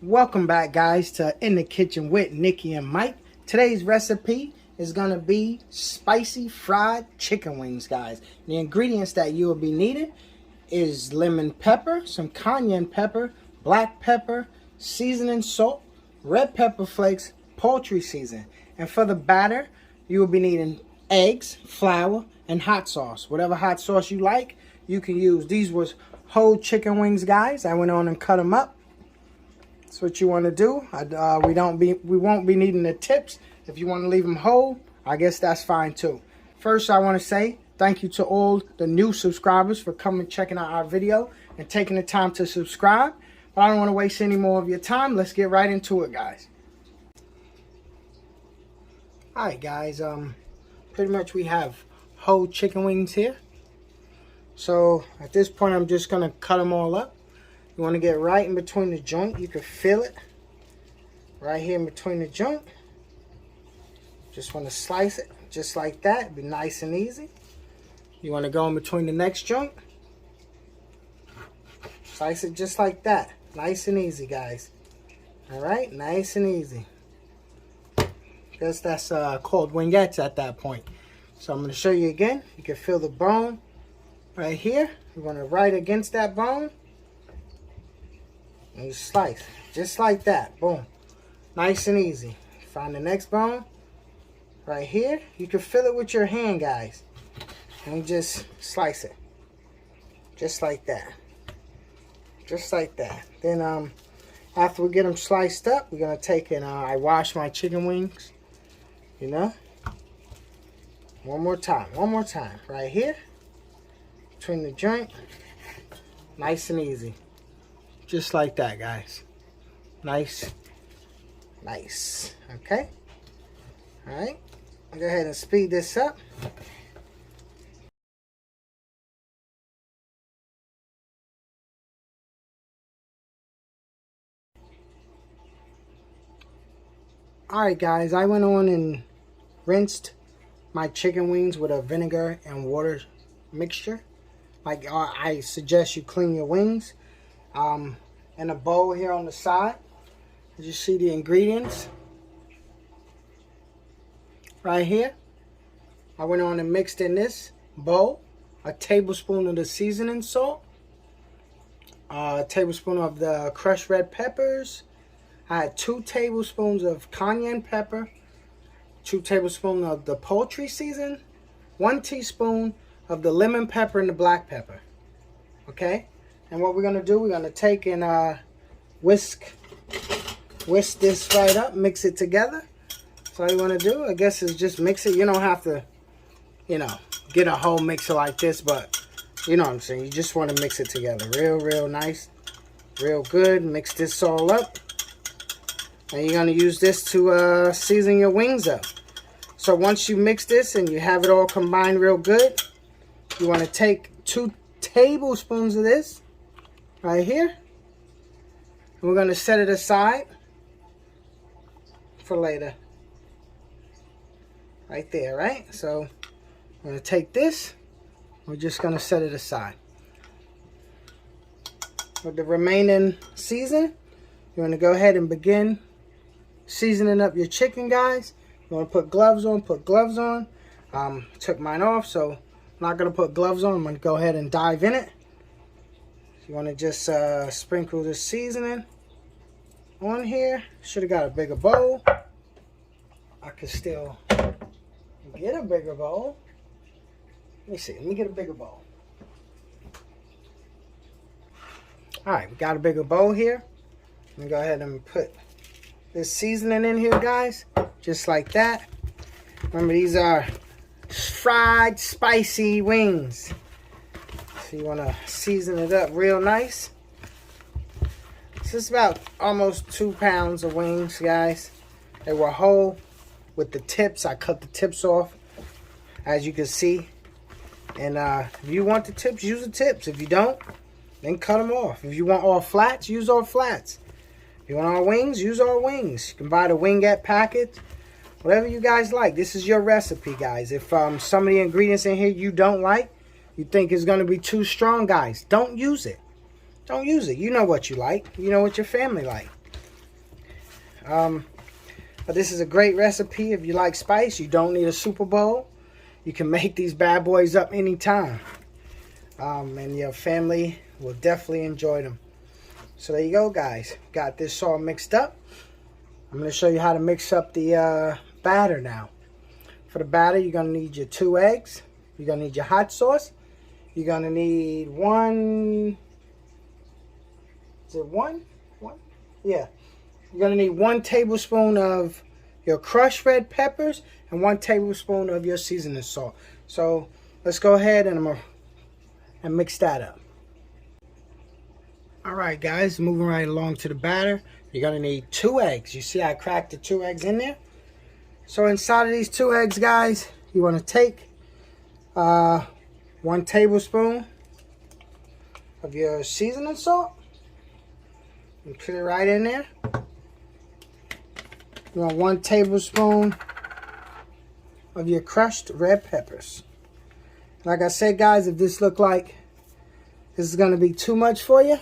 Welcome back, guys, to In the Kitchen with Nikki and Mike. Today's recipe is going to be spicy fried chicken wings, guys. The ingredients that you will be needing is lemon pepper, some cayenne pepper, black pepper, seasoning salt, red pepper flakes, poultry season. And for the batter, you will be needing eggs, flour, and hot sauce. Whatever hot sauce you like, you can use. These was whole chicken wings, guys. I went on and cut them up. That's what you want to do. We won't be needing the tips. If you want to leave them whole, I guess that's fine too. First, I want to say thank you to all the new subscribers for coming checking out our video and taking the time to subscribe. But I don't want to waste any more of your time. Let's get right into it, guys. Alright, guys, pretty much we have whole chicken wings here. So at this point, I'm just going to cut them all up. You want to get right in between the joint. You can feel it right here in between the joint. Just want to slice it just like that. Be nice and easy. You want to go in between the next joint. Slice it just like that. Nice and easy, guys. Alright, nice and easy. Guess that's called wingettes at that point. So I'm going to show you again. You can feel the bone right here. You want to right against that bone. And you slice just like that. Boom. Nice and easy. Find the next bone right here. You can feel it with your hand, guys. And you just slice it. Just like that. Just like that. Then after we get them sliced up, we're going to take and I wash my chicken wings. You know. One more time. One more time. Right here. Between the joint. Nice and easy. Just like that, guys. Nice. Nice. Okay. Alright. I'll go ahead and speed this up. Alright, guys. I went on and rinsed my chicken wings with a vinegar and water mixture. Like I suggest you clean your wings. In a bowl here on the side, as you see the ingredients right here. I went on and mixed in this bowl a tablespoon of the seasoning salt, a tablespoon of the crushed red peppers. I had 2 tablespoons of cayenne pepper, 2 tablespoons of the poultry season, 1 teaspoon of the lemon pepper and the black pepper. Okay. And what we're going to do, we're going to take and whisk this right up, mix it together. So all you want to do, I guess, is just mix it. You don't have to, get a whole mixer like this, but you know what I'm saying. You just want to mix it together. Real nice, real good. Mix this all up. And you're going to use this to season your wings up. So once you mix this and you have it all combined real good, you want to take 2 tablespoons of this. Right here. And we're going to set it aside for later. Right there, right? So I'm going to take this. We're just going to set it aside. With the remaining season, you want to go ahead and begin seasoning up your chicken, guys. You want to put gloves on, put gloves on. Took mine off, so I'm not going to put gloves on. I'm going to go ahead and dive in it. You want to just sprinkle the seasoning on here. Should have got a bigger bowl. I could still get a bigger bowl. Let me see. Let me get a bigger bowl. Alright, we got a bigger bowl here. Let me go ahead and put this seasoning in here, guys. Just like that. Remember, these are fried spicy wings. So you want to season it up real nice. This is about almost 2 pounds of wings, guys. They were whole with the tips. I cut the tips off, as you can see. And if you want the tips, use the tips. If you don't, then cut them off. If you want all flats, use all flats. If you want all wings, use all wings. You can buy the wingette packet. Whatever you guys like. This is your recipe, guys. If some of the ingredients in here you don't like, you think it's going to be too strong, guys, don't use it. Don't use it. You know what you like. You know what your family like. But this is a great recipe. If you like spice, you don't need a Super Bowl. You can make these bad boys up anytime. And your family will definitely enjoy them. So there you go, guys. Got this all mixed up. I'm going to show you how to mix up the batter now. For the batter, you're going to need your 2 eggs. You're going to need your hot sauce. You're going to need one... Is it one? One? Yeah. You're going to need 1 tablespoon of your crushed red peppers and 1 tablespoon of your seasoning salt. So let's go ahead and mix that up. Alright guys, moving right along to the batter. You're going to need 2 eggs. You see I cracked the 2 eggs in there? So inside of these 2 eggs, guys, you want to take 1 tablespoon of your seasoning salt and put it right in there. You want 1 tablespoon of your crushed red peppers. Like I said, guys, if this look like this is going to be too much for you,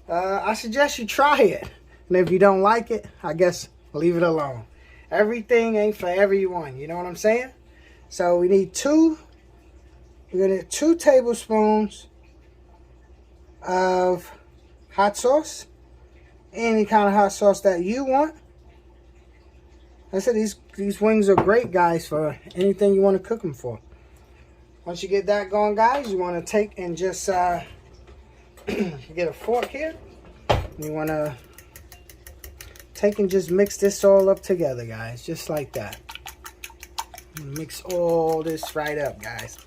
I suggest you try it. And if you don't like it, I guess leave it alone. Everything ain't for everyone. You know what I'm saying? So we need we're going to need 2 tablespoons of hot sauce. Any kind of hot sauce that you want. Like I said, these wings are great, guys, for anything you want to cook them for. Once you get that going, guys, you want to take and just get a fork here. You want to take and just mix this all up together, guys, just like that. Mix all this right up, guys.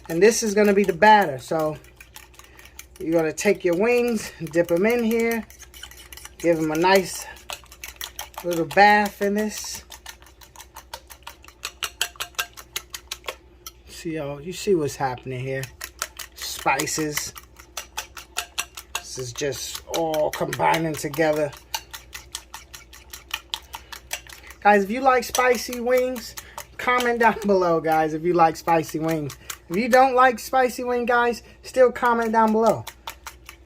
And this is going to be the batter. So you're going to take your wings, dip them in here, give them a nice little bath in this. You see what's happening here. Spices. This is just all combining together. Guys, if you like spicy wings, comment down below, guys, if you like spicy wings. If you don't like spicy wing, guys, still comment down below.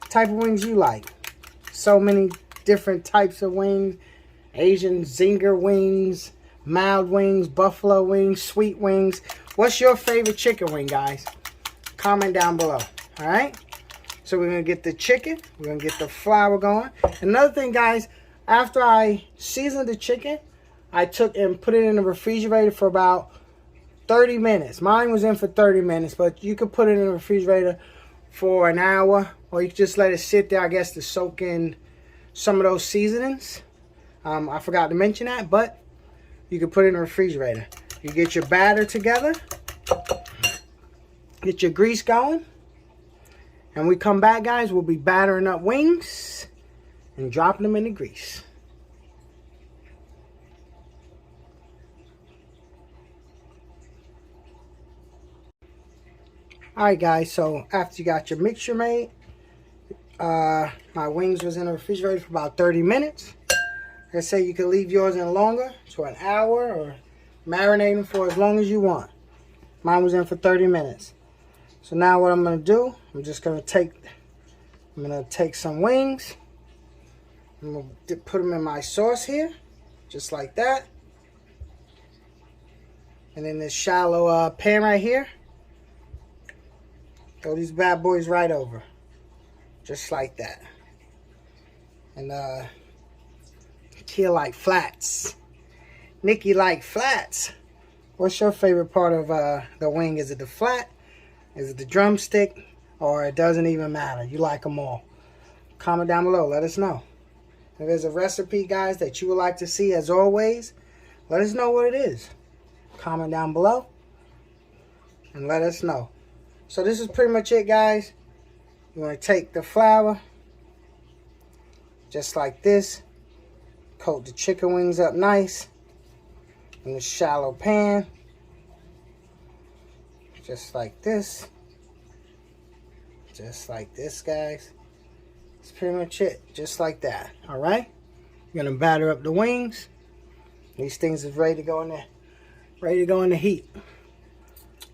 Type of wings you like. So many different types of wings. Asian zinger wings, mild wings, buffalo wings, sweet wings. What's your favorite chicken wing, guys? Comment down below. Alright? So we're going to get the chicken. We're going to get the flour going. Another thing, guys, after I seasoned the chicken, I took and put it in the refrigerator for about 30 minutes. Mine was in for 30 minutes, but you could put it in the refrigerator for an hour, or you could just let it sit there, I guess, to soak in some of those seasonings. I forgot to mention that, but you can put it in the refrigerator. You get your batter together, get your grease going, and we come back, guys, we'll be battering up wings and dropping them in the grease. Alright, guys, so after you got your mixture made, my wings was in the refrigerator for about 30 minutes. Like I say, you can leave yours in longer, for an hour, or marinate them for as long as you want. Mine was in for 30 minutes. So now what I'm going to do, I'm going to take some wings. I'm going to put them in my sauce here, just like that. And in this shallow pan right here, throw these bad boys right over. Just like that. And Kia like flats. Nikki like flats. What's your favorite part of the wing? Is it the flat? Is it the drumstick? Or it doesn't even matter? You like them all. Comment down below. Let us know. If there's a recipe, guys, that you would like to see, as always, let us know what it is. Comment down below and let us know. So this is pretty much it, guys. You want to take the flour, just like this. Coat the chicken wings up nice in a shallow pan, just like this. Just like this, guys. That's pretty much it, just like that. All right. You're gonna batter up the wings. These things is ready to go in there, ready to go in the heat. All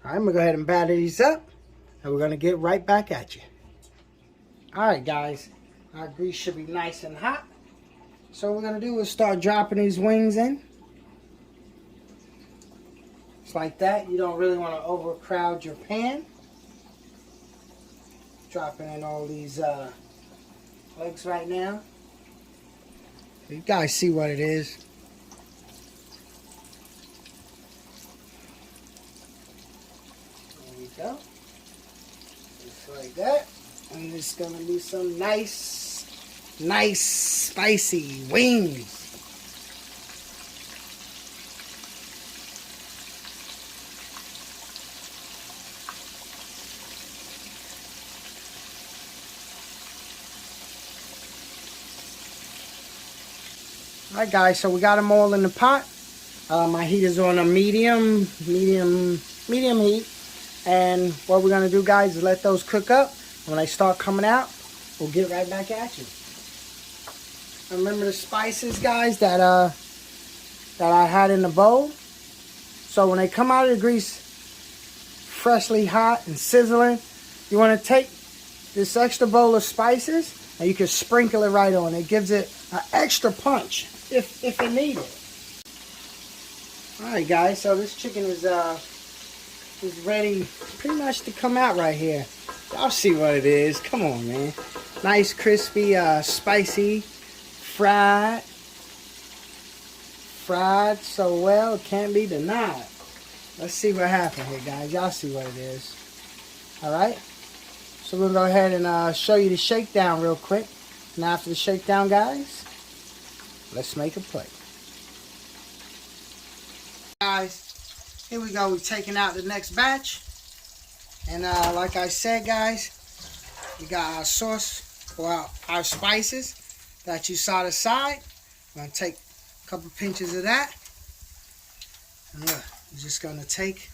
right, I'm gonna go ahead and batter these up, and we're gonna get right back at you. All right, guys. Our grease should be nice and hot. So what we're going to do is start dropping these wings in. Just like that. You don't really want to overcrowd your pan. Dropping in all these legs right now. You guys see what it is. There we go. Just like that. And it's going to be some nice spicy wings. Alright guys, so we got them all in the pot. My heat is on a medium heat. And what we're going to do, guys, is let those cook up. When they start coming out, we'll get right back at you. Remember the spices, guys, that I had in the bowl? So when they come out of the grease freshly hot and sizzling, you want to take this extra bowl of spices and you can sprinkle it right on. It gives it an extra punch if it needed. Alright guys, so this chicken is ready pretty much to come out right here. Y'all see what it is. Come on, man. Nice, crispy, spicy, fried so well it can't be denied. Let's see what happened here, guys. Y'all see what it is. Alright? So we'll go ahead and show you the shakedown real quick. And after the shakedown, guys, let's make a plate. Guys, here we go. We're taking out the next batch. And like I said, guys, we got our sauce, or our spices that you saw to the side. I'm going to take a couple pinches of that. And look, I'm just going to take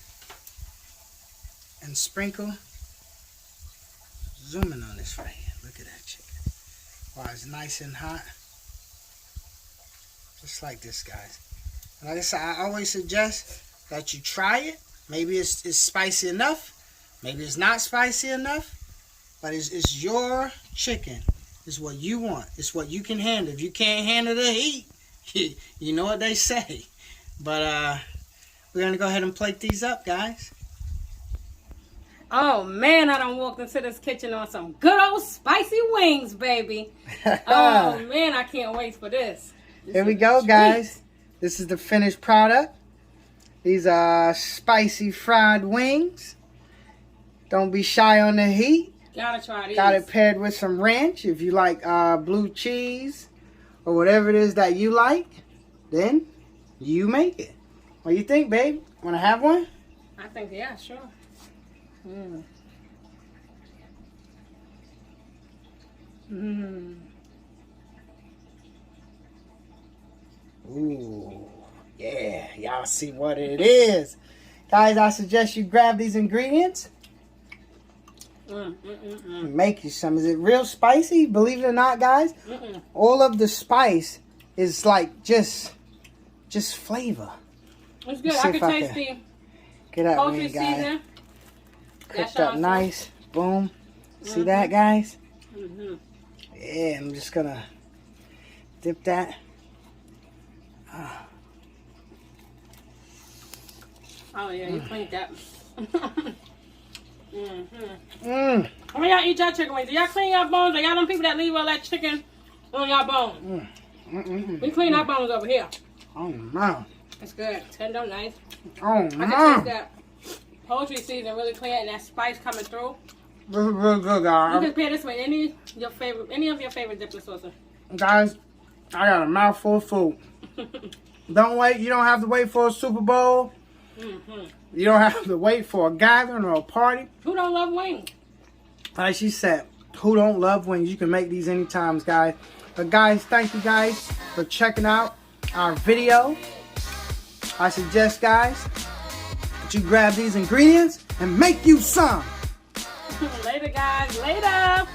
and sprinkle. Zoom in on this right here. Look at that chicken. Wow, it's nice and hot. Just like this, guys. And like I said, I always suggest that you try it. Maybe it's spicy enough. Maybe it's not spicy enough. But it's your chicken. It's what you want. It's what you can handle. If you can't handle the heat, you know what they say. But we're going to go ahead and plate these up, guys. Oh, man, I done walked into this kitchen on some good old spicy wings, baby. Oh, man, I can't wait for this. Here we go, guys. This is the finished product. These are spicy fried wings. Don't be shy on the heat. Gotta try these. Got it paired with some ranch. If you like blue cheese or whatever it is that you like, then you make it. What do you think, babe? Want to have one? I think, yeah, sure. Mm. Mm. Ooh, yeah. Y'all see what it is. Guys, I suggest you grab these ingredients. Make you some. Is it real spicy? Believe it or not, guys, all of the spice is like just flavor. It's good. I can taste the poultry seasoning. Cooked up nice. Boom. See that, guys? Yeah, I'm just gonna dip that. Oh yeah, you cleaned that. When y'all eat y'all chicken wings, do y'all clean your bones? Or y'all them people that leave all that chicken on y'all bones? We clean our bones over here. Oh no. It's good. Tender, nice. Oh no. I can taste that poultry season really clear and that spice coming through. This is really good, guys. You can pair this with any of your favorite dipping sauces. Guys, I got a mouthful of food. Don't wait. You don't have to wait for a Super Bowl. You don't have to wait for a gathering or a party. Who don't love wings? Like she said, who don't love wings? You can make these anytime, guys. But guys, thank you guys for checking out our video. I suggest, guys, that you grab these ingredients and make you some. Later, guys. Later.